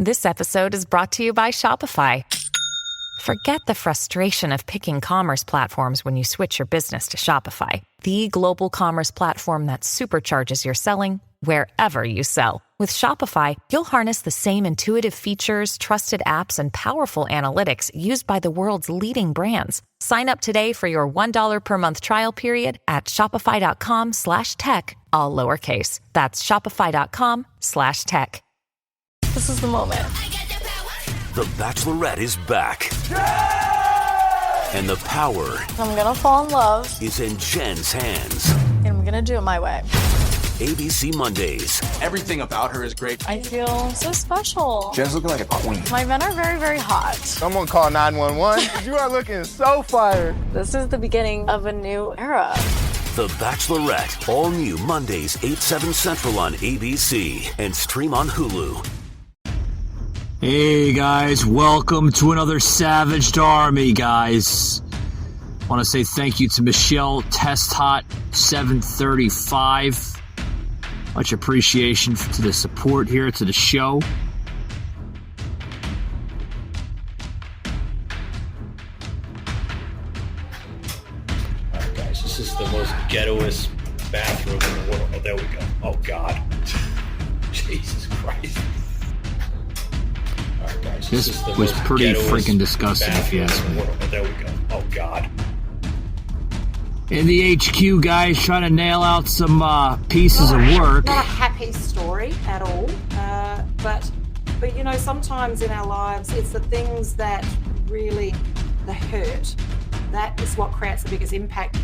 This episode is brought to you by Shopify. Forget the frustration of picking commerce platforms when you switch your business to Shopify, the global commerce platform that supercharges your selling wherever you sell. With Shopify, you'll harness the same intuitive features, trusted apps, and powerful analytics used by the world's leading brands. Sign up today for your $1 per month trial period at shopify.com/tech, all lowercase. That's shopify.com/tech. This is the moment. The Bachelorette is back. And the power I'm gonna fall in love. is in Jen's hands. And I'm gonna do it my way. ABC Mondays. Everything about her is great. I feel so special. Jen's looking like a queen. My men are very, very hot. Someone call 911. You are looking so fired. This is the beginning of a new era. The Bachelorette. All new Mondays, 8/7 Central on ABC. And stream on Hulu. Hey guys, welcome to another Savaged Army, guys. I want to say thank you to Michelle Testhot 735. Much appreciation to the support here to the show. Alright guys, this is the most ghettoest bathroom in the world. Oh, there we go. Oh God. Jesus Christ. Alright guys, This is the was most pretty ghettoest freaking disgusting, if you ask bathroom in me. the world. Oh, there we go. Oh God. In the HQ, guys, trying to nail out some pieces of work. Not a happy story at all, but you know, sometimes in our lives, it's the things that really, the hurt, that is what creates the biggest impact.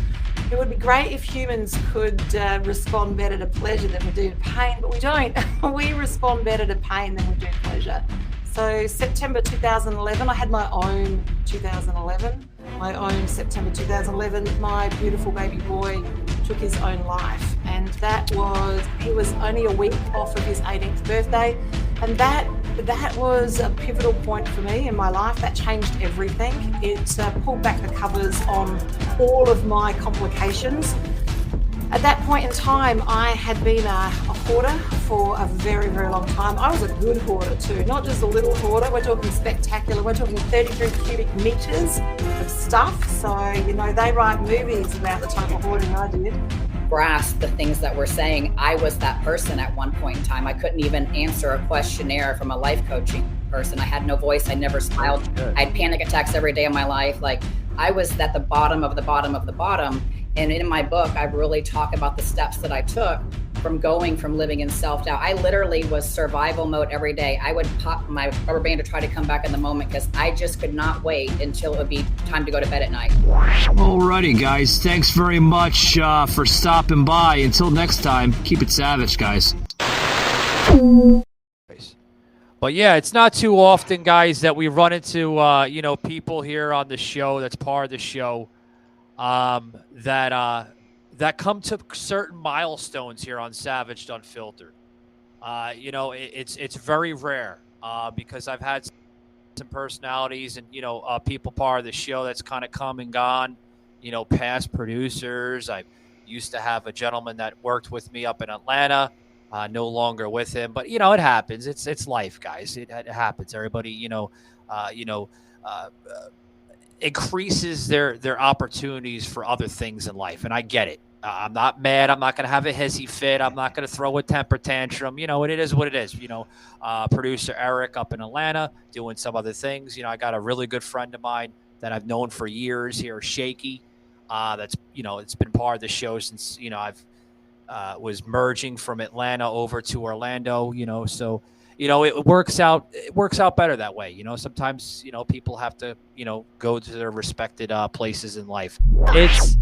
It would be great if humans could respond better to pleasure than we do to pain, but we don't. We respond better to pain than we do pleasure. So September 2011, I had my own 2011. My own September 2011, my beautiful baby boy took his own life. And he was only a week off of his 18th birthday. And that was a pivotal point for me in my life. That changed everything. It pulled back the covers on all of my complications. At that point in time, I had been a hoarder for a very, very long time. I was a good hoarder too, not just a little hoarder. We're talking spectacular. We're talking 33 cubic meters of stuff. So, you know, they write movies about the type of hoarding I did. Grasp the things that we're saying. I was that person at one point in time. I couldn't even answer a questionnaire from a life coaching person. I had no voice. I never smiled. I had panic attacks every day of my life. Like, I was at the bottom of the bottom of the bottom. And in my book, I really talk about the steps that I took from living in self-doubt. I literally was survival mode every day. I would pop my rubber band to try to come back in the moment because I just could not wait until it would be time to go to bed at night. Alrighty, guys. Thanks very much for stopping by. Until next time, keep it savage, guys. But yeah, it's not too often, guys, that we run into people here on the show that's part of the show that come to certain milestones here on Savaged Unfiltered. It's very rare because I've had some personalities and people part of the show that's kind of come and gone. Past producers. I used to have a gentleman that worked with me up in Atlanta. No longer with him, but it happens. It's life, guys. It happens. Everybody, increases their opportunities for other things in life, and I get it. I'm not mad. I'm not going to have a hissy fit. I'm not going to throw a temper tantrum. It is what it is. Producer Eric up in Atlanta doing some other things. I got a really good friend of mine that I've known for years here, Shaky. That's it's been part of the show since I've was merging from Atlanta over to Orlando. So it works out. It works out better that way. Sometimes people have to go to their respected places in life.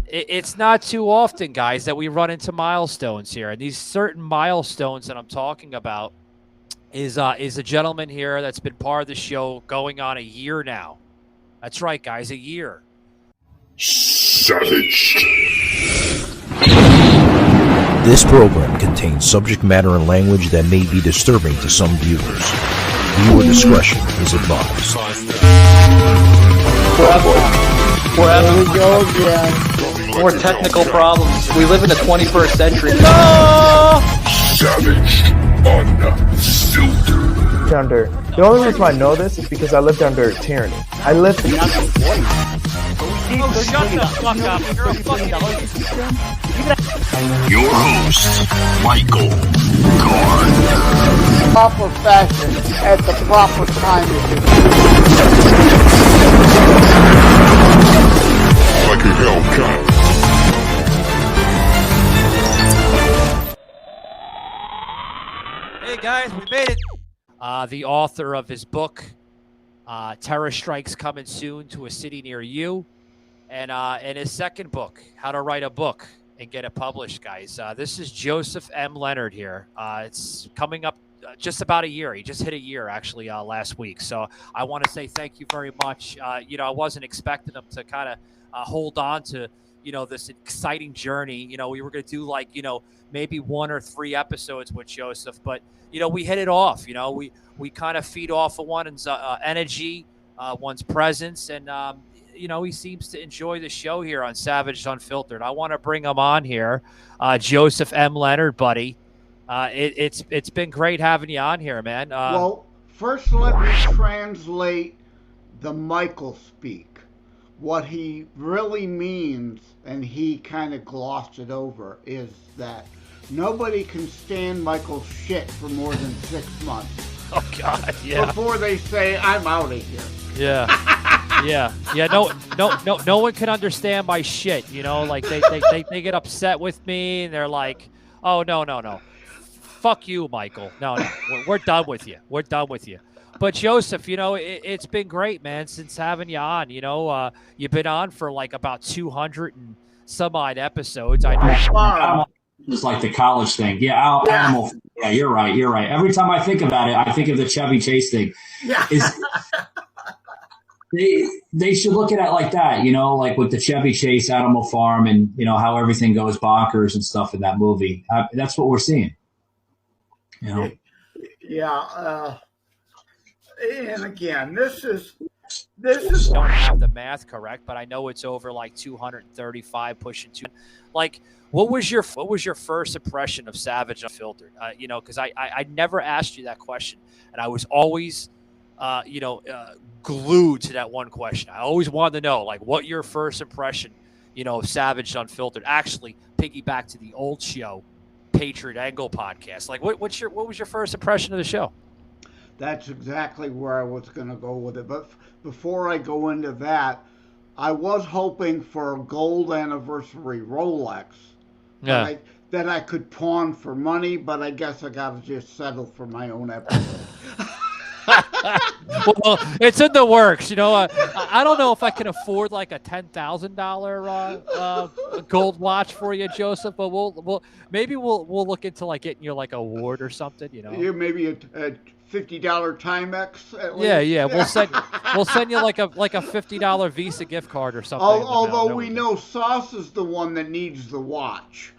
It's not too often, guys, that we run into milestones here, and these certain milestones that I'm talking about is a gentleman here that's been part of the show going on a year now. That's right, guys, a year. Savaged. This program contains subject matter and language that may be disturbing to some viewers. Viewer discretion is advised. There we go again. More technical problems. We live in the 21st century. No! Savaged Unfiltered. lived under. The only reason I know this is because I lived under tyranny. I lived. Oh, shut the fuck up. You're a fucking Your host, Michael Gardner. Proper fashion at the proper time. Like a Hellcat. Hey guys, we made it. The author of his book, Terror Strikes Coming Soon to a City Near You, and his second book, How to Write a Book and Get It Published, guys. This is Joseph M Lenard here. It's coming up just about a year. He just hit a year, actually, last week. So I want to say thank you very much. I wasn't expecting him to kind of hold on to, this exciting journey. We were going to do maybe 1 or 3 episodes with Joseph, but we hit it off. We kind of feed off of one's energy, one's presence, and he seems to enjoy the show here on Savaged Unfiltered. I want to bring him on here, Joseph M Lenard, buddy. It's been great having you on here, man. Well, first let me translate the Michael speak. What he really means, and he kind of glossed it over, is that nobody can stand Michael's shit for more than 6 months. Oh God, yeah. Before they say, I'm out of here. Yeah. Yeah. No one can understand my shit. They get upset with me and they're like, oh, no. Fuck you, Michael. No. We're done with you. We're done with you. But Joseph, it's been great, man, since having you on. You've been on for about 200 and some odd episodes. I know. It's like the college thing. Yeah, animal. Yeah, you're right. Every time I think about it, I think of the Chevy Chase thing. Yeah. They should look at it like that, like with the Chevy Chase Animal Farm and, how everything goes bonkers and stuff in that movie. That's what we're seeing. Yeah. And again, this is. Don't have the math correct, but I know it's over 235, pushing 2. What was your first impression of Savaged Unfiltered? Because I never asked you that question, and I was always, glued to that one question. I always wanted to know, what your first impression, of Savaged Unfiltered. Actually, piggyback to the old show, Patriot Angle podcast. What was your first impression of the show? That's exactly where I was going to go with it. But before I go into that, I was hoping for a gold anniversary Rolex that I could pawn for money, but I guess I got to just settle for my own episode. Well, it's in the works. I don't know if I can afford a $10,000 gold watch for you, Joseph, but we'll look into getting you award or something. Yeah, maybe a $50 Timex. At least. Yeah. We'll send you like a $50 Visa gift card or something. Although we know Sauce is the one that needs the watch,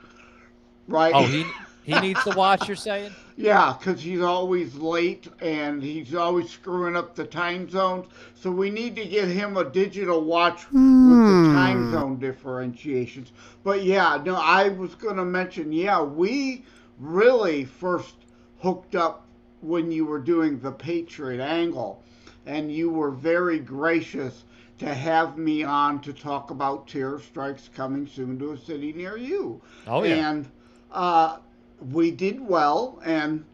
right? Oh, he needs the watch. You're saying? Yeah, because he's always late and he's always screwing up the time zones. So we need to get him a digital watch with the time zone differentiations. But yeah, no, I was going to mention, we really first hooked up when you were doing the Patriot Angle, and you were very gracious to have me on to talk about Terror Strikes Coming Soon to a City Near You. Oh, yeah. And we did well, and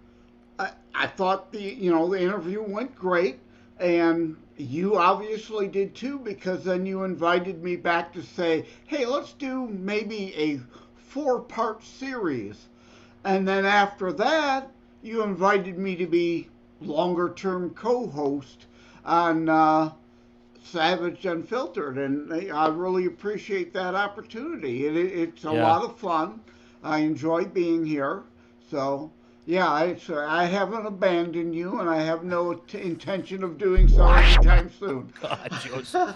I thought the interview went great, and you obviously did too, because then you invited me back to say, hey, let's do maybe a 4-part series. And then after that, you invited me to be longer-term co-host on Savaged Unfiltered, and I really appreciate that opportunity. It's a lot of fun. I enjoy being here. So, yeah, I haven't abandoned you, and I have no intention of doing so anytime soon. God, Joseph.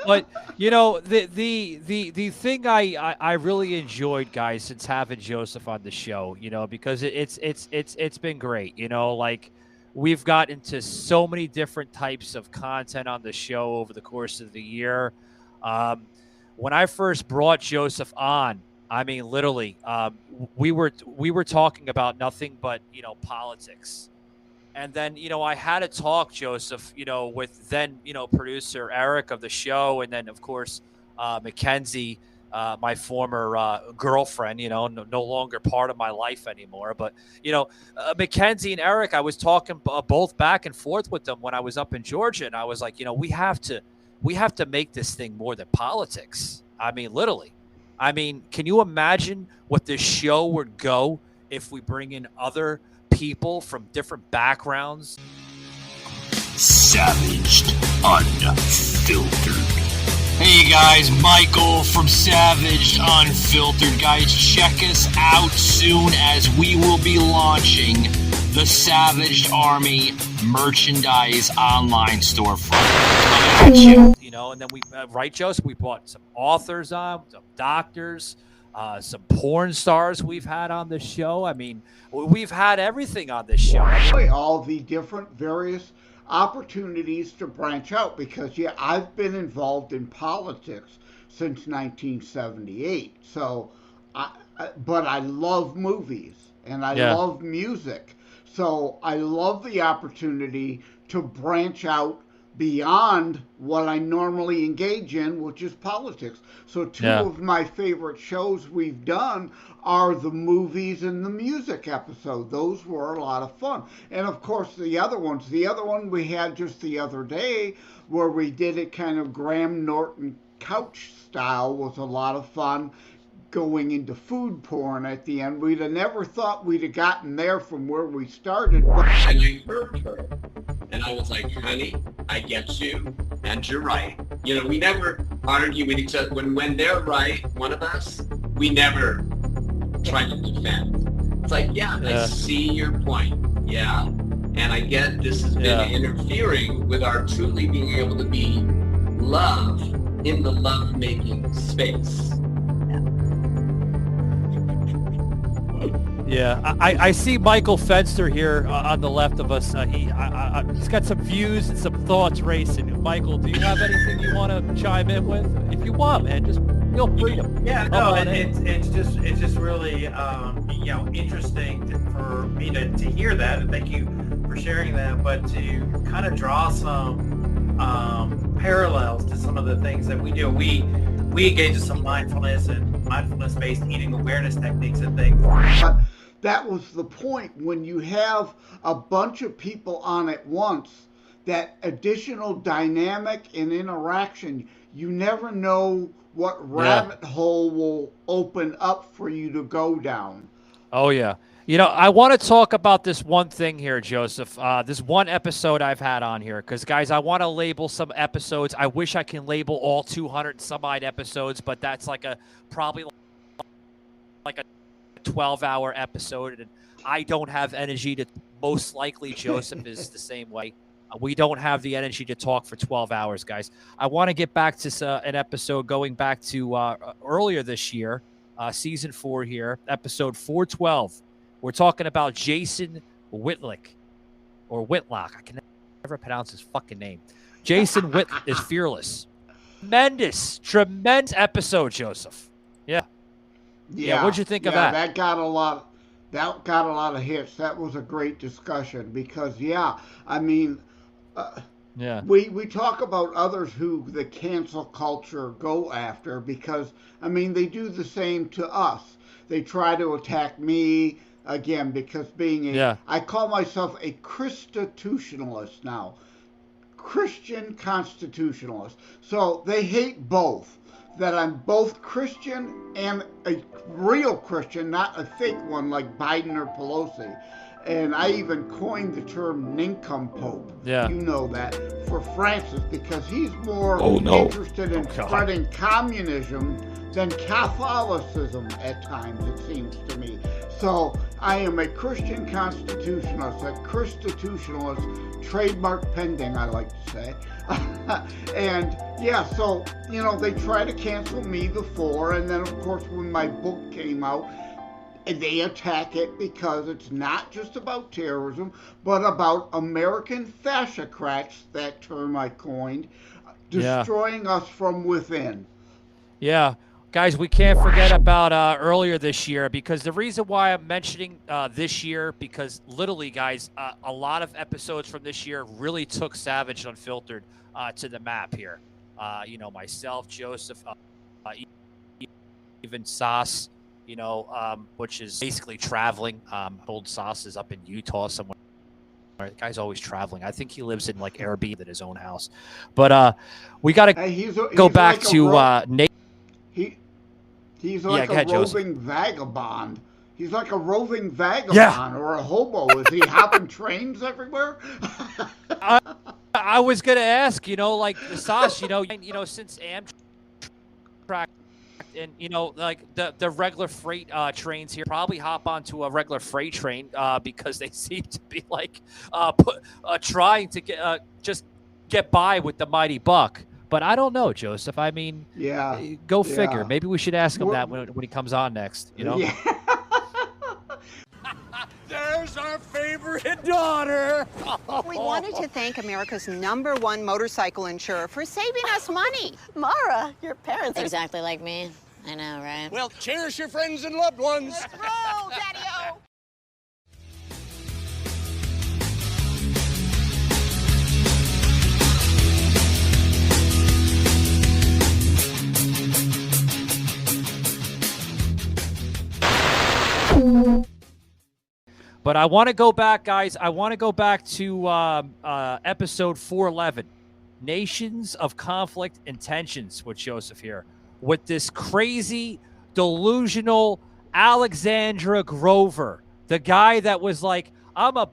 But the thing I really enjoyed, guys, since having Joseph on the show, because it's been great. We've got into so many different types of content on the show over the course of the year. When I first brought Joseph on, I mean, literally, we were talking about nothing but, politics. And then, I had a talk, Joseph, with then, producer Eric of the show. And then, of course, Mackenzie, my former girlfriend, no longer part of my life anymore. But, Mackenzie and Eric, I was talking both back and forth with them when I was up in Georgia. And I was like, we have to make this thing more than politics. I mean, literally. I mean, can you imagine what this show would go if we bring in other people from different backgrounds? Savaged Unfiltered. Hey guys, Michael from Savaged Unfiltered. Guys, check us out soon as we will be launching the Savaged Army merchandise online storefront. And then we, right, Joseph, we brought some authors on, some doctors, some porn stars we've had on the show. I mean, we've had everything on this show. All the different various opportunities to branch out, because I've been involved in politics since 1978. So, but I love movies and I love music. So I love the opportunity to branch out beyond what I normally engage in, which is politics. So two of my favorite shows we've done are the movies and the music episode. Those were a lot of fun. And of course the other one we had just the other day where we did it kind of Graham Norton couch style was a lot of fun, going into food porn at the end. We'd have never thought we'd have gotten there from where we started. And I heard her, and I was like, honey, I get you, and you're right. We never argue with each other. When they're right, one of us, we never try to defend. It's like, I see your point, and I get this has been interfering with our truly being able to be love in the love-making space. Yeah, I see Michael Fenster here on the left of us. He's got some views and some thoughts racing. Michael, do you have anything you want to chime in with? If you want, man, just feel free to. Yeah, no, it's just really interesting for me to hear that, and thank you for sharing that. But to kind of draw some parallels to some of the things that we do, we engage in some mindfulness and mindfulness-based eating awareness techniques and things. But that was the point. When you have a bunch of people on at once, that additional dynamic and interaction, you never know what rabbit hole will open up for you to go down. Oh, yeah. I want to talk about this one thing here, Joseph. This one episode I've had on here, because, guys, I want to label some episodes. I wish I can label all 200 and some odd episodes, but that's probably like a 12-hour episode, and I don't have energy to. Most likely, Joseph is the same way. We don't have the energy to talk for 12 hours, guys. I want to get back to an episode going back to earlier this year, season 4 here, episode 412. We're talking about Jason Whitlock, or Whitlock. I can never pronounce his fucking name. Jason Whitlock is fearless. Tremendous episode, Joseph. Yeah. What'd you think of that? That got a lot of hits. That was a great discussion because, we talk about others who the cancel culture go after because, they do the same to us. They try to attack me. Again, because I call myself a Christitutionalist now. Christian constitutionalist. So they hate both. That I'm both Christian and a real Christian, not a fake one like Biden or Pelosi. And I even coined the term nincompoop. Yeah. You know that. For Francis, because he's more interested in spreading communism than Catholicism at times, it seems to me. So I am a Christian constitutionalist, a Christitutionalist, trademark pending, I like to say. And so, they try to cancel me before, and then of course when my book came out, they attack it because it's not just about terrorism, but about American FASCICRATS, that term I coined, destroying us from within. Yeah. Guys, we can't forget about earlier this year, because the reason why I'm mentioning this year, because literally, guys, a lot of episodes from this year really took Savaged Unfiltered to the map here. You know, myself, Joseph, even Sauce, you know, which is basically traveling. Old Sauce is up in Utah somewhere. The guy's always traveling. I think he lives in like Airbnb at his own house. But we got to go back to Nate. He's like a roving vagabond. He's like a roving vagabond or a hobo. Is he hopping trains everywhere? I was gonna ask, you know, like the Sauce, you know, since Amtrak and you know, like the regular freight trains here probably hop onto a regular freight train because they seem to be like trying to just get by with the mighty buck. But I don't know, Joseph. I mean, go figure. Maybe we should ask him that when he comes on next, you know? Yeah. There's our favorite daughter. We wanted to thank America's #1 motorcycle insurer for saving us money. Mara, your parents are exactly like me. I know, right? Well, cherish your friends and loved ones. Let's roll, Daddy-O. But I want to go back, guys. I want to go back to episode 411, Nations of Conflict and Tensions with Joseph here, with this crazy, delusional Alexandra Grover, the guy that was like, I'm a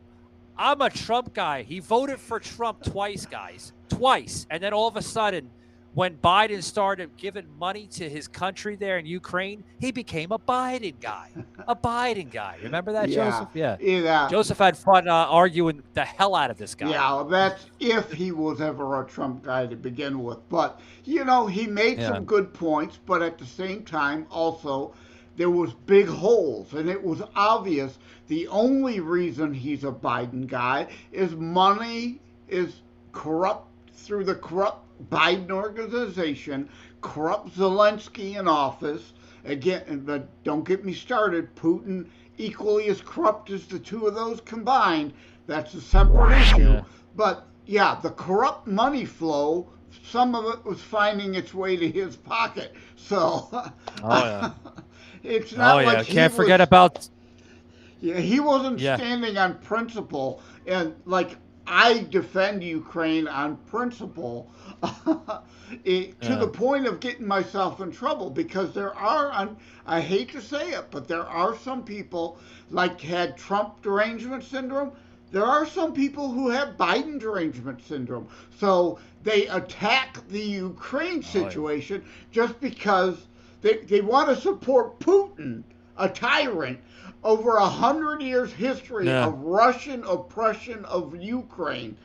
Trump guy. He voted for Trump twice, guys, twice. And then all of a sudden, when Biden started giving money to his country there in Ukraine, he became a Biden guy. A Biden guy. Remember that, Joseph? Yeah. Joseph had fun arguing the hell out of this guy. Yeah, that's if he was ever a Trump guy to begin with. But, you know, he made some good points, but at the same time, also, there was big holes. And it was obvious the only reason he's a Biden guy is money is corrupt through the corrupt Biden organization, corrupt Zelensky in office. Again, but don't get me started. Putin equally as corrupt as the two of those combined. That's a separate issue. But yeah, the corrupt money flow, some of it was finding its way to his pocket. So it's not like can't forget about. Yeah, he wasn't standing on principle, and like I defend Ukraine on principle. To the point of getting myself in trouble, because there are, I hate to say it, but there are some people like had Trump derangement syndrome. There are some people who have Biden derangement syndrome. So they attack the Ukraine situation just because they want to support Putin, a tyrant, over 100 years history of Russian oppression of Ukraine.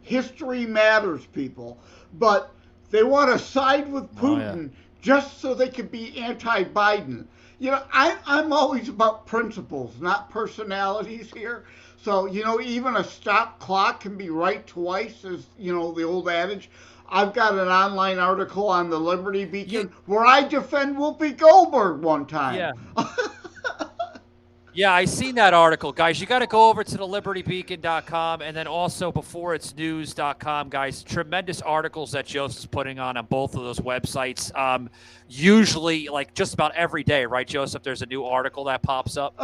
History matters, people. But they want to side with Putin just so they can be anti-Biden. You know, I'm always about principles, not personalities here. So, you know, even a stop clock can be right twice, as, you know, the old adage. I've got an online article on the Liberty Beacon where I defend Whoopi Goldberg one time. Yeah. Yeah, I seen that article, guys. You got to go over to the libertybeacon.com and then also beforeitsnews.com, guys. Tremendous articles that Joseph's putting on both of those websites. Usually, like just about every day, right, Joseph? There's a new article that pops up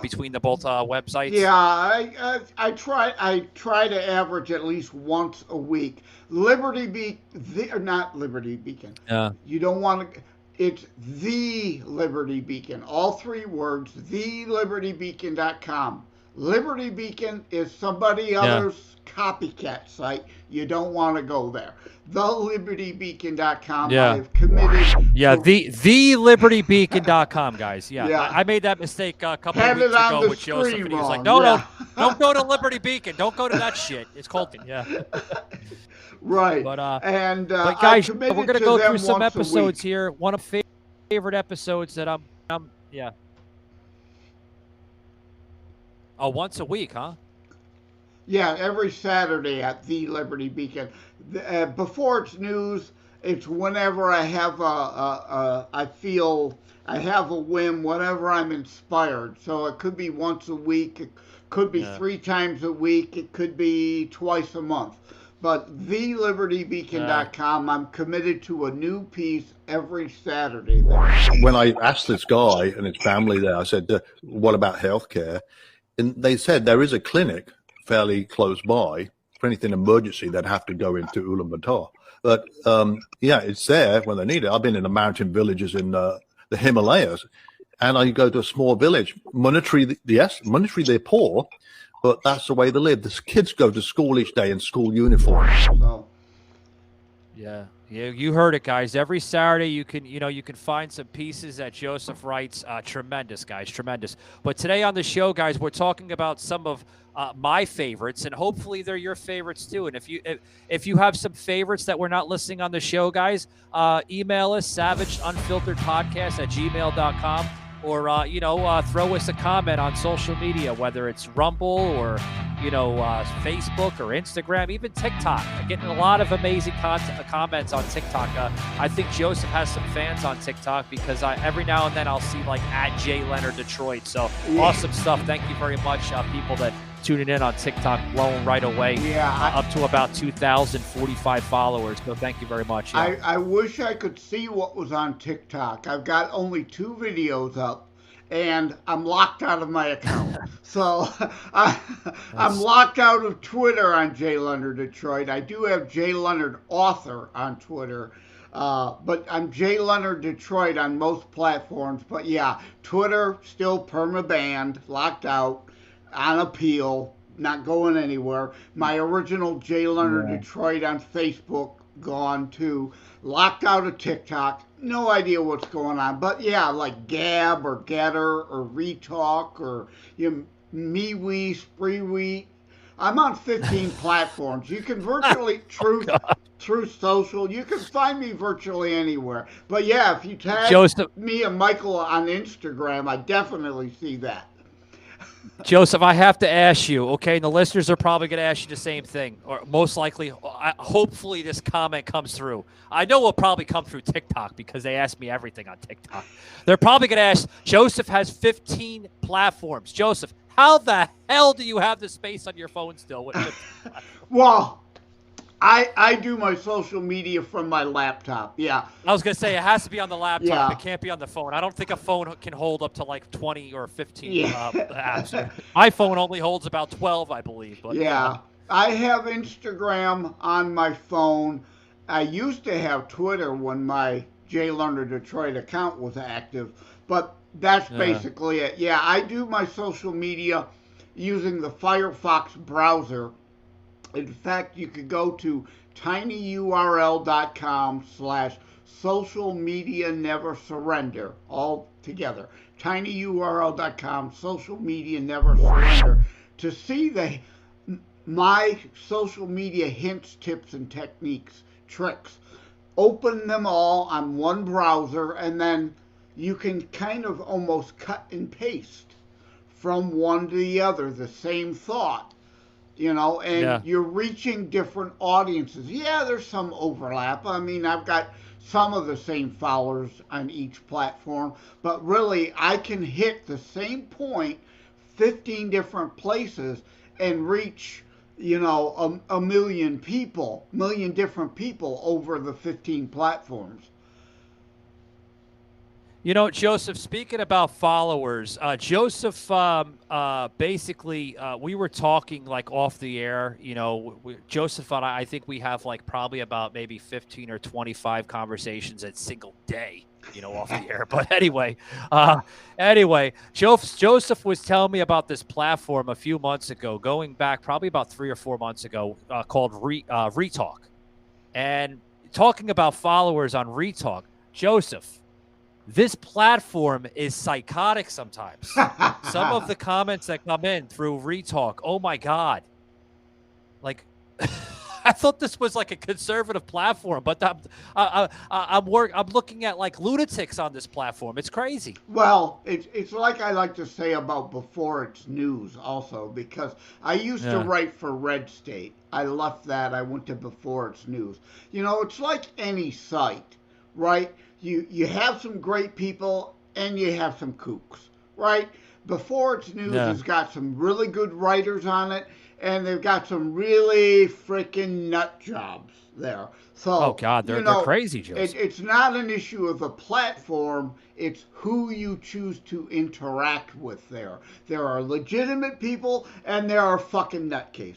between the both websites. Yeah, I try to average at least once a week. Liberty Beacon, not Liberty Beacon. Yeah. You don't want to. It's the Liberty Beacon, all three words, thelibertybeacon.com. Liberty Beacon is somebody else's copycat site. You don't want to go there. Thelibertybeacon.com. I have committed. Yeah, thelibertybeacon.com, guys. Yeah. I made that mistake a couple of weeks ago with Joseph, and he was like, no, don't go to Liberty Beacon. Don't go to that shit. It's cult. Yeah. Right. But guys, we're going to go through some episodes here. One of favorite episodes that I'm Oh, once a week, huh? Yeah, every Saturday at the Liberty Beacon. Before it's news, it's whenever I have I feel I have a whim, whenever I'm inspired. So it could be once a week, it could be 3 times a week, it could be twice a month. But thelibertybeacon.com, I'm committed to a new piece every Saturday there. When I asked this guy and his family there, I said, what about healthcare? And they said there is a clinic fairly close by. For anything emergency, they'd have to go into Ulaanbaatar. But yeah, it's there when they need it. I've been in the mountain villages in the Himalayas, and I go to a small village. Monetary, yes, monetary, they're poor, but that's the way they live. The kids go to school each day in school uniforms. So. Yeah, you heard it, guys. Every Saturday you can find some pieces that Joseph writes. Tremendous, guys, tremendous. But today on the show, guys, we're talking about some of my favorites, and hopefully they're your favorites too. And if you have some favorites that we're not listing on the show, guys, email us savageunfilteredpodcast@gmail.com. Or, throw us a comment on social media, whether it's Rumble or, Facebook or Instagram, even TikTok. I'm getting a lot of amazing comments on TikTok. I think Joseph has some fans on TikTok because every now and then I'll see like @JLeonardDetroit. So awesome stuff. Thank you very much, people that tuning in on TikTok, blowing right away. Yeah, up to about 2,045 followers. So thank you very much. Yeah. I wish I could see what was on TikTok. I've got only 2 videos up, and I'm locked out of my account. So I'm locked out of Twitter on J. Leonard Detroit. I do have J. Leonard Author on Twitter. But I'm J. Leonard Detroit on most platforms. But yeah, Twitter still perma-banned, locked out, on appeal, not going anywhere. My original J. Leonard Detroit on Facebook, gone too. Locked out of TikTok. No idea what's going on. But yeah, like Gab or Getter or Retalk or MeWe, Spreewee. I'm on 15 platforms. You can virtually Truth Social. You can find me virtually anywhere. But yeah, if you tag me and Michael on Instagram, I definitely see that. Joseph, I have to ask you, okay, and the listeners are probably going to ask you the same thing, or most likely, hopefully this comment comes through. I know it'll probably come through TikTok because they ask me everything on TikTok. They're probably going to ask, Joseph has 15 platforms. Joseph, how the hell do you have the space on your phone still? Well, I do my social media from my laptop, yeah. I was going to say, it has to be on the laptop. Yeah. It can't be on the phone. I don't think a phone can hold up to like 20 or 15 apps. My phone only holds about 12, I believe. But, yeah. I have Instagram on my phone. I used to have Twitter when my J. Leonard Detroit account was active, but that's basically it. Yeah, I do my social media using the Firefox browser. In fact, you could go to tinyurl.com/socialmedianeversurrender, all together. tinyurl.com/socialmedianeversurrender to see my social media hints, tips, and techniques, tricks. Open them all on one browser, and then you can kind of almost cut and paste from one to the other, the same thought. And you're reaching different audiences. Yeah, there's some overlap. I mean, I've got some of the same followers on each platform, but really I can hit the same point 15 different places and reach, a million different people over the 15 platforms. Joseph, speaking about followers, Joseph, basically, we were talking like off the air, Joseph and I think we have like probably about maybe 15 or 25 conversations a single day, off the air. But anyway, Joseph was telling me about this platform a few months ago, going back probably about 3 or 4 months ago, called Retalk. And talking about followers on Retalk, Joseph, this platform is psychotic sometimes. Some of the comments that come in through Retalk, oh my God. Like, I thought this was like a conservative platform, but I'm looking at like lunatics on this platform. It's crazy. Well, it's like I like to say about Before It's News also, because I used to write for Red State. I left that. I went to Before It's News. You know, it's like any site, right? You have some great people and you have some kooks, right? Before It's News has got some really good writers on it, and they've got some really freaking nut jobs there. So, oh God, they're crazy, Joseph. It's not an issue of the platform. It's who you choose to interact with there. There are legitimate people, and there are fucking nutcases.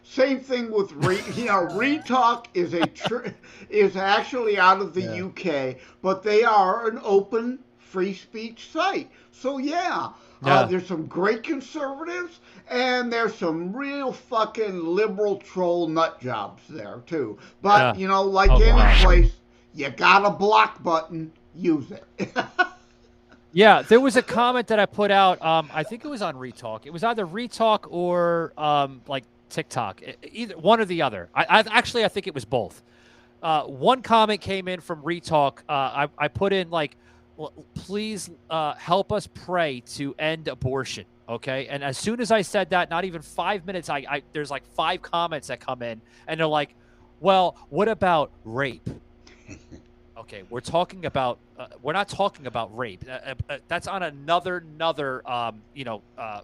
Same thing with Retalk is actually out of the UK, but they are an open free speech site. So there's some great conservatives, and there's some real fucking liberal troll nut jobs there too. But like any place, you got a block button, use it. Yeah, there was a comment that I put out. I think it was on Retalk. It was either Retalk or like TikTok, either one or the other. I think it was both. One comment came in from Retalk. I put in like, please help us pray to end abortion. Okay. And as soon as I said that, not even 5 minutes, there's like 5 comments that come in and they're like, well, what about rape? Okay. We're talking about, we're not talking about rape. That's on another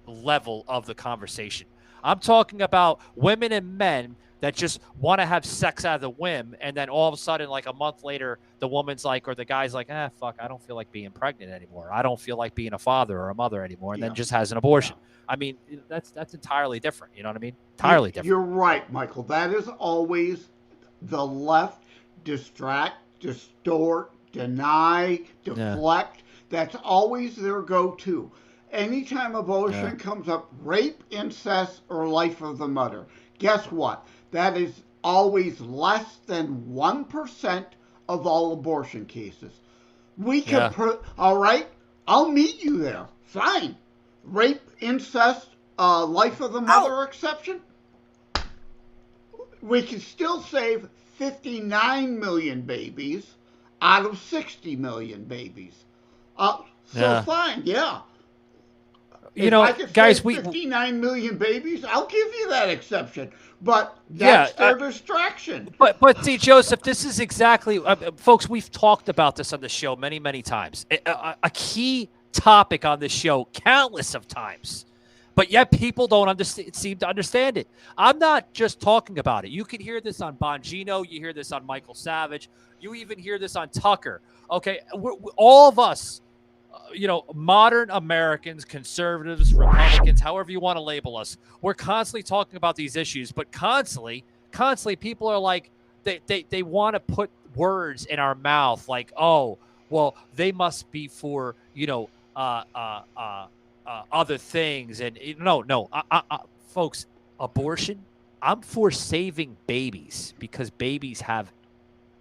level of the conversation. I'm talking about women and men that just want to have sex out of the whim, and then all of a sudden, like a month later, the woman's like, or the guy's like, fuck, I don't feel like being pregnant anymore. I don't feel like being a father or a mother anymore, and then just has an abortion. I mean, that's entirely different. You know what I mean? Entirely different. You're right, Michael. That is always the left: distract, distort, deny, deflect. That's always their go-to. Anytime abortion comes up, rape, incest, or life of the mother, guess what? That is always less than 1% of all abortion cases. We can, all right, I'll meet you there. Fine. Rape, incest, life of the mother exception. We can still save 59 million babies out of 60 million babies. Fine, If I could guys, save 59 million babies, I'll give you that exception. But that's their distraction. But see, Joseph, this is exactly, folks, we've talked about this on the show many, many times. A key topic on this show, countless of times. But yet people don't seem to understand it. I'm not just talking about it. You can hear this on Bongino. You hear this on Michael Savage. You even hear this on Tucker. Okay, all of us, modern Americans, conservatives, Republicans, however you want to label us, we're constantly talking about these issues, but constantly people are like, they want to put words in our mouth like, oh, well, they must be for, other things. And no, folks, abortion, I'm for saving babies because babies have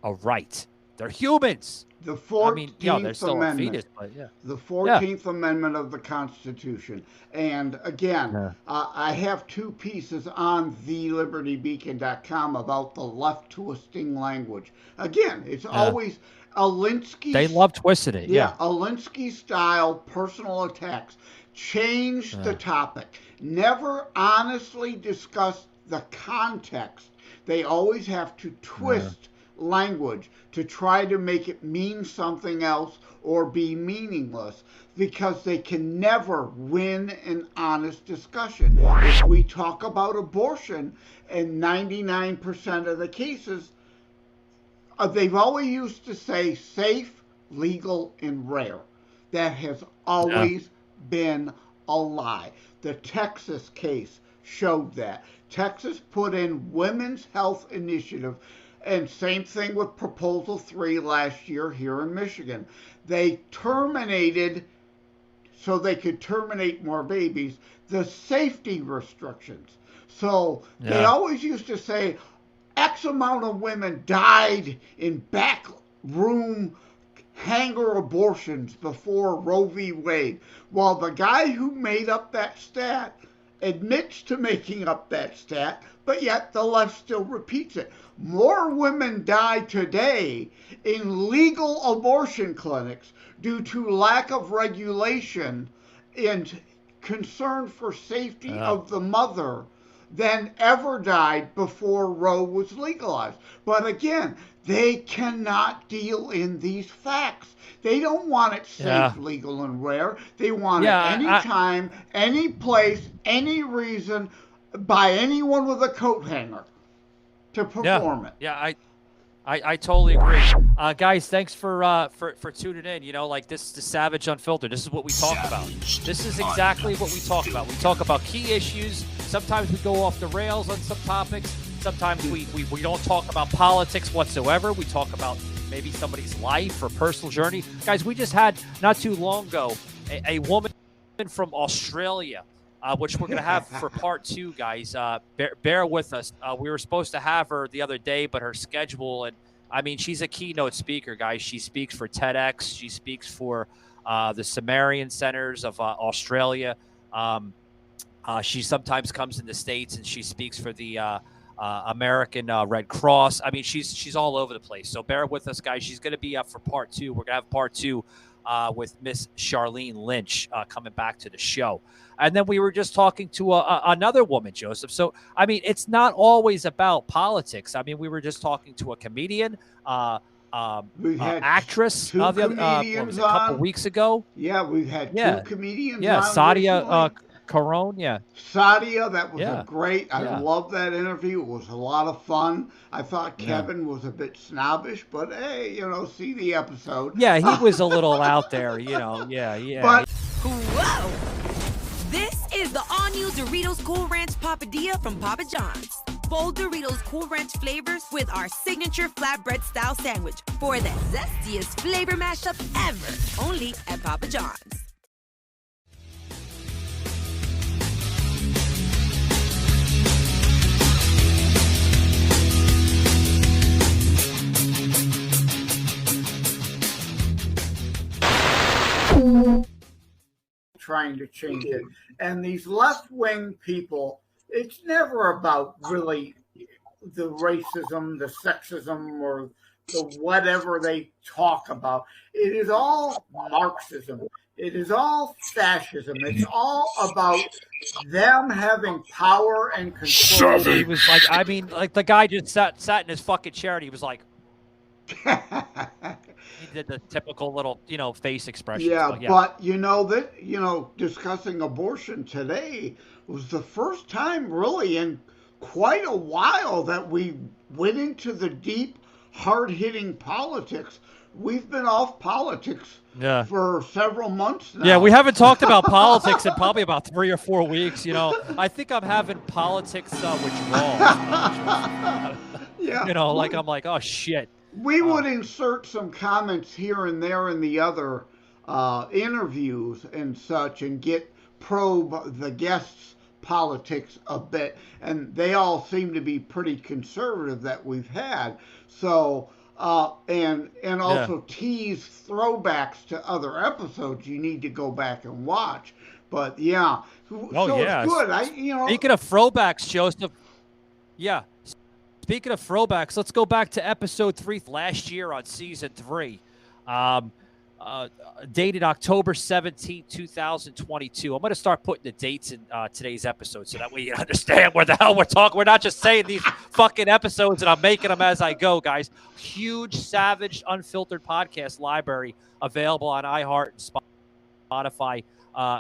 a right. They're humans. The 14th they're still Amendment. A fetus, but The 14th Amendment of the Constitution. And again, I have 2 pieces on thelibertybeacon.com about the left twisting language. Again, it's always Alinsky. They love twisting it. Yeah. Alinsky style personal attacks. Change the topic. Never honestly discuss the context. They always have to twist language to try to make it mean something else or be meaningless, because they can never win an honest discussion. If we talk about abortion, in 99% of the cases, they've always used to say safe, legal, and rare. That has always been a lie. The Texas case showed that. Texas put in Women's Health Initiative. And same thing with Proposal 3 last year here in Michigan. They terminated, so they could terminate more babies, the safety restrictions. So they always used to say X amount of women died in back room hanger abortions before Roe v. Wade. Well, the guy who made up that stat admits to making up that stat, but yet the left still repeats it. More women die today in legal abortion clinics due to lack of regulation and concern for safety of the mother than ever died before Roe was legalized. But again, they cannot deal in these facts. They don't want it safe, legal, and rare. They want it anytime, any place, any reason, by anyone with a coat hanger to perform it. Yeah, I totally agree. Guys, thanks for tuning in. You know, like this is the Savaged Unfiltered. This is what we talk about. This is exactly what we talk about. We talk about key issues. Sometimes we go off the rails on some topics. Sometimes we don't talk about politics whatsoever. We talk about maybe somebody's life or personal journey. Guys, we just had not too long ago a woman from Australia, which we're going to have for part 2, guys. Bear with us. We were supposed to have her the other day, but her schedule, and I mean, she's a keynote speaker, guys. She speaks for TEDx. She speaks for the Sumerian Centers of Australia. She sometimes comes in the States and she speaks for the American Red Cross. I mean, she's all over the place. So bear with us, guys. She's going to be up for part 2. We're going to have part 2 with Miss Charlene Lynch coming back to the show. And then we were just talking to another woman, Joseph. So, I mean, it's not always about politics. I mean, we were just talking to a comedian, actress a couple weeks ago. Yeah, we've had 2 comedians on Sadia Caron, Sadia, that was a great, I love that interview. It was a lot of fun. I thought Kevin was a bit snobbish, but hey, you know, see the episode. Yeah, he was a little out there, you know, But whoa! This is the all-new Doritos Cool Ranch Papadilla from Papa John's. Bold Doritos Cool Ranch flavors with our signature flatbread style sandwich for the zestiest flavor mashup ever. Only at Papa John's. Trying to change it. And these left-wing people, it's never about really the racism, the sexism, or the whatever they talk about. It is all Marxism. It is all fascism. It's all about them having power and control. He was like, I mean, like the guy just sat in his fucking chair and he was like, he did the typical little, you know, face expression. But you know, discussing abortion today was the first time really in quite a while that we went into the deep, hard-hitting politics. We've been off politics for several months now. Yeah, we haven't talked about politics in probably about 3 or 4 weeks. You know, I think I'm having politics withdrawal. You know, like I'm like, oh shit. We would insert some comments here and there in the other interviews and such and probe the guests' politics a bit. And they all seem to be pretty conservative that we've had. So, and also tease throwbacks to other episodes you need to go back and watch. But it's good. Speaking of throwbacks, Joseph. Yeah. Speaking of throwbacks, let's go back to episode 3 last year on season 3, dated October 17, 2022. I'm going to start putting the dates in today's episode so that way you understand where the hell we're talking. We're not just saying these fucking episodes and I'm making them as I go, guys. Huge Savaged Unfiltered podcast library available on iHeart and Spotify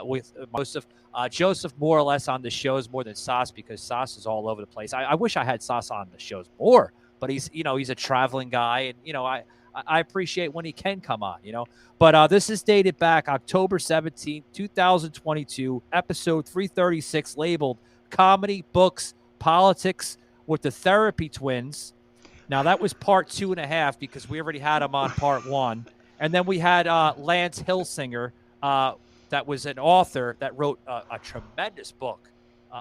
with most of Joseph more or less on the shows more than Sas because Sas is all over the place. I wish I had Sas on the shows more, but he's a traveling guy, and you know I appreciate when he can come on, you know. But this is dated back October 17, 2022, episode 336, labeled Comedy, Books, Politics with the Therapy Twins. Now that was part 2.5 because we already had him on part 1, and then we had Lance Hilsinger. That was an author that wrote a tremendous book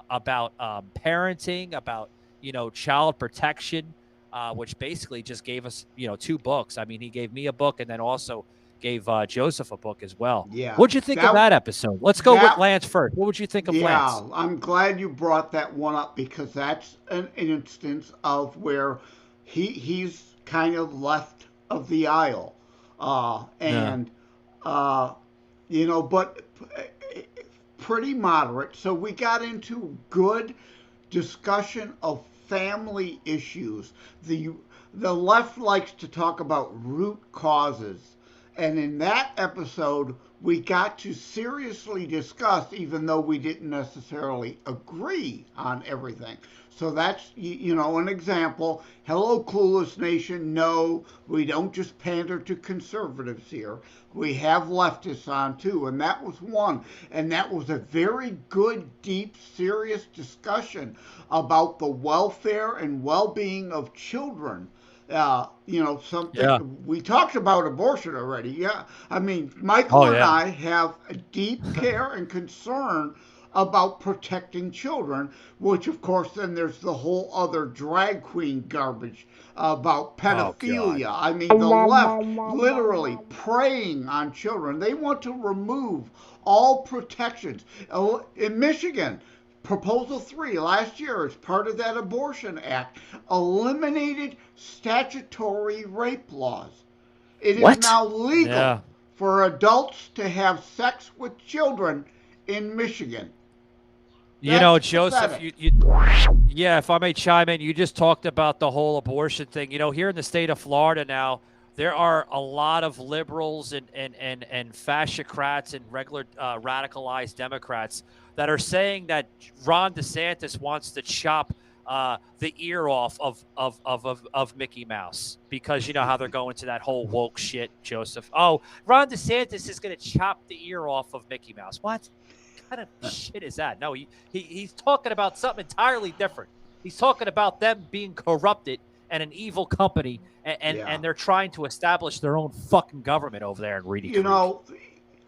about parenting, about, you know, child protection, which basically just gave us, you know, 2 books. I mean, he gave me a book and then also gave Joseph a book as well. Yeah. What'd you think of that episode? Let's go with Lance first. What would you think of Lance? Yeah, I'm glad you brought that one up because that's an instance of where he's kind of left of the aisle. You know, but pretty moderate. So we got into good discussion of family issues. The left likes to talk about root causes. And in that episode, we got to seriously discuss, even though we didn't necessarily agree on everything. So that's, you know, an example. Hello, Clueless Nation. No, we don't just pander to conservatives here. We have leftists on, too, and that was one. And that was a very good, deep, serious discussion about the welfare and well-being of children. You know, something we talked about abortion already. Yeah. I mean, Michael and I have a deep care and concern about protecting children, which of course then there's the whole other drag queen garbage about pedophilia. I mean, the left literally preying on children. They want to remove all protections. In Michigan, Proposal 3 last year, as part of that Abortion Act, eliminated statutory rape laws. It is now legal for adults to have sex with children in Michigan. You know, Joseph, if I may chime in, you just talked about the whole abortion thing. You know, here in the state of Florida now, there are a lot of liberals and FASCICRATS and regular radicalized Democrats that are saying that Ron DeSantis wants to chop the ear off of Mickey Mouse because you know how they're going to that whole woke shit, Joseph. Oh, Ron DeSantis is going to chop the ear off of Mickey Mouse. What kind of shit is that? No, he's talking about something entirely different. He's talking about them being corrupted and an evil company, and they're trying to establish their own fucking government over there in Reedy Creek. You know,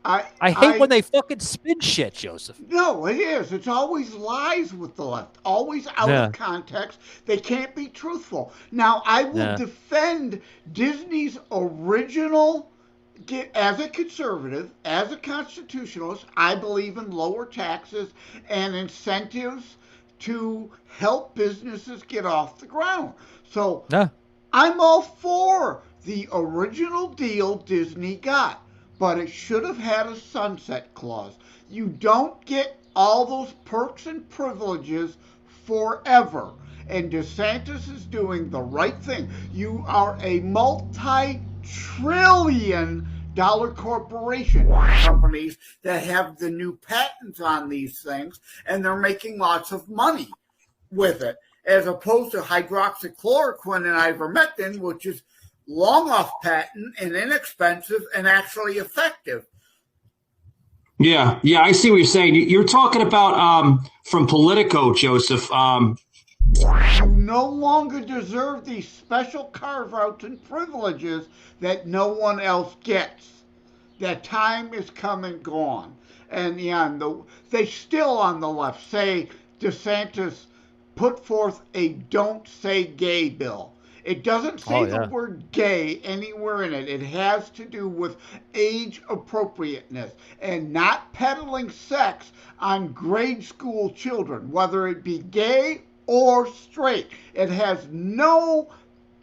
I hate when they fucking spin shit, Joseph. No, it is. It's always lies with the left, always out of context. They can't be truthful. Now, I will defend Disney's original. As a conservative, as a constitutionalist, I believe in lower taxes and incentives to help businesses get off the ground. So I'm all for the original deal Disney got, but it should have had a sunset clause. You don't get all those perks and privileges forever. And DeSantis is doing the right thing. You are a multi-trillion-dollar corporation, companies that have the new patents on these things, and they're making lots of money with it, as opposed to hydroxychloroquine and ivermectin, which is long off patent and inexpensive and actually effective. Yeah, I see what you're saying. You're talking about from Politico, Joseph. You no longer deserve these special carve-outs and privileges that no one else gets. That time is come and gone. And they still on the left say DeSantis put forth a don't say gay bill. It doesn't say the word gay anywhere in it. It has to do with age appropriateness and not peddling sex on grade school children, whether it be gay or straight. It has no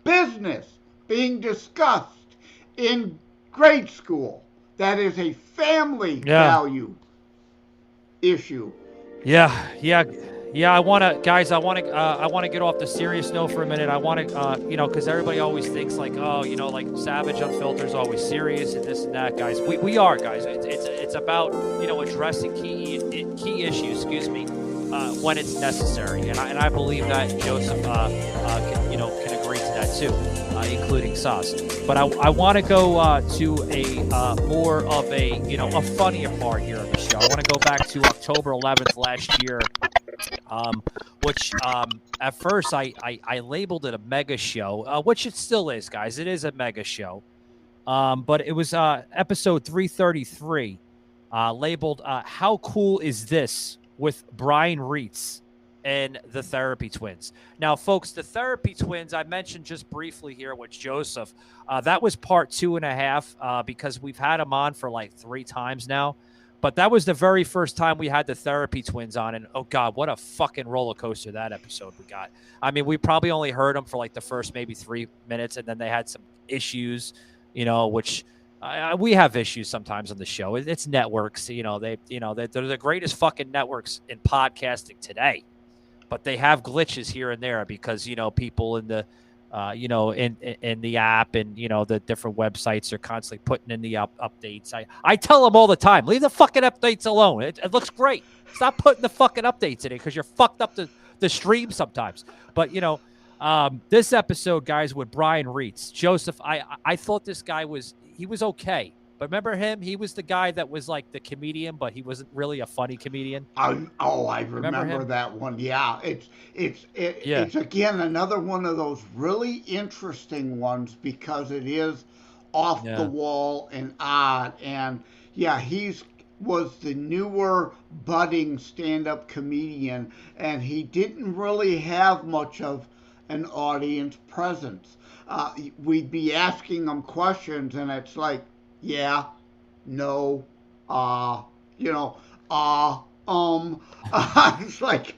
business being discussed in grade school. That is a family value issue. Yeah. I want to get off the serious note for a minute. I want to, because everybody always thinks like, like Savaged Unfiltered is always serious and this and that, guys. We are, guys. It's about addressing key issues. When it's necessary, and I believe that Joseph can agree to that too, including Sauce. But I want to go to a more of a funnier part here of the show. I want to go back to October 11th last year, which at first I labeled it a mega show, which it still is, guys. It is a mega show, but it was episode 333, labeled "How Cool Is This?" with Brian Reitz. and the Therapy Twins. Now, folks, the Therapy Twins, I mentioned just briefly here with Joseph. That was part 2.5 because we've had them on for like 3 times now. But that was the very first time we had the Therapy Twins on. And, oh, God, what a fucking roller coaster that episode we got. I mean, we probably only heard them for like the first maybe 3 minutes. And then they had some issues, you know, which we have issues sometimes on the show. It's networks, you know, they're the greatest fucking networks in podcasting today. But they have glitches here and there because, you know, people in the, you know, in the app and, you know, the different websites are constantly putting in the updates. I tell them all the time, leave the fucking updates alone. It looks great. Stop putting the fucking updates in it because you're fucked up the stream sometimes. But, you know, this episode, guys, with Brian Reitz. Joseph, I thought this guy was okay. But remember him? He was the guy that was like the comedian, but he wasn't really a funny comedian. I remember that one. Yeah, it's again another one of those really interesting ones because it is off the wall and odd. And yeah, was the newer budding stand-up comedian, and he didn't really have much of an audience presence. We'd be asking him questions, and it's like, yeah, no, you know, it's like,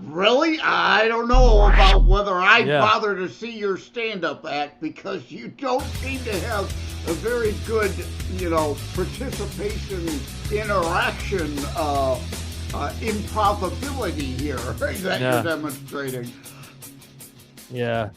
really? I don't know about whether I'd bother to see your stand-up act because you don't seem to have a very good, you know, participation, interaction, improbability here that you're demonstrating. Yeah.